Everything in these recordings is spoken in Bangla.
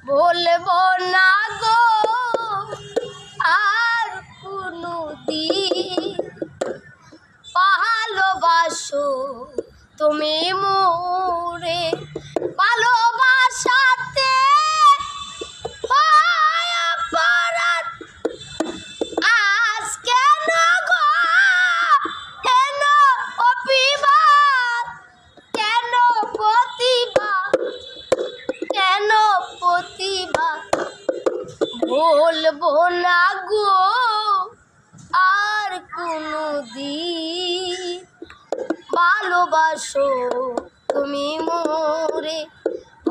বলবো না গো আর কোনো দিন, ভালোবাসো তুমি মোরে। ভালোবাসাতে হয় অপরাধ, আজ কেন গো কেন অভিমান, কেন প্রতিবাদ, কেন প্রতিবাদ। বলবো না গো আর কোনো দিন, ভালোবাসো তুমি মোরে।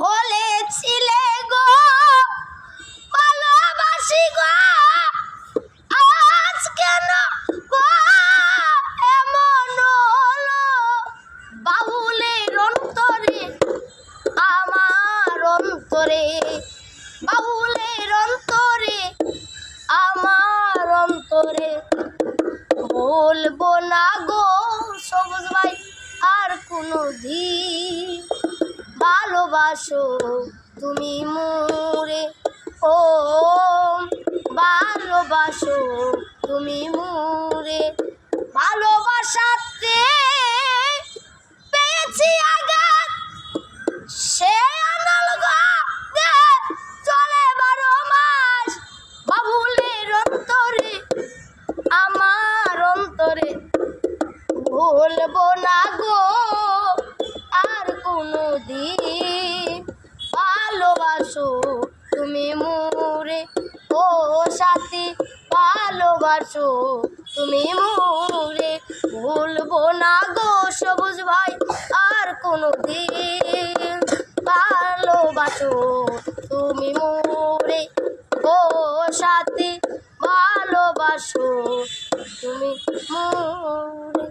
বলেছিলে গো ভালোবাসি গো, আজ কেন গো এমন হলো। বাউলের অন্তরে আমার অন্তরে, বাউলের অন্তরে আমার অন্তরে। বলবো না গো সবুজ ভাই আর কোনো দিন, ভালোবাসো তুমি মোরে। ও ভালোবাসো তুমি মোরে। ভালোবাসাতে পেয়েছি আঘাত, সে আনল গো চলে 12 মাস। বাবুলের অন্তরে আমার অন্তরে। বলবো না গো আর কোনো দিন, ভালোবাসো তুমি মোরে। ও সাথী ভালোবাসো তুমি মোরে। বলবো না গো সবুজ ভাই আর কোনো দিন, ভালোবাসো তুমি মোরে। ও সাথী ভালোবাসো তুমি মোরে।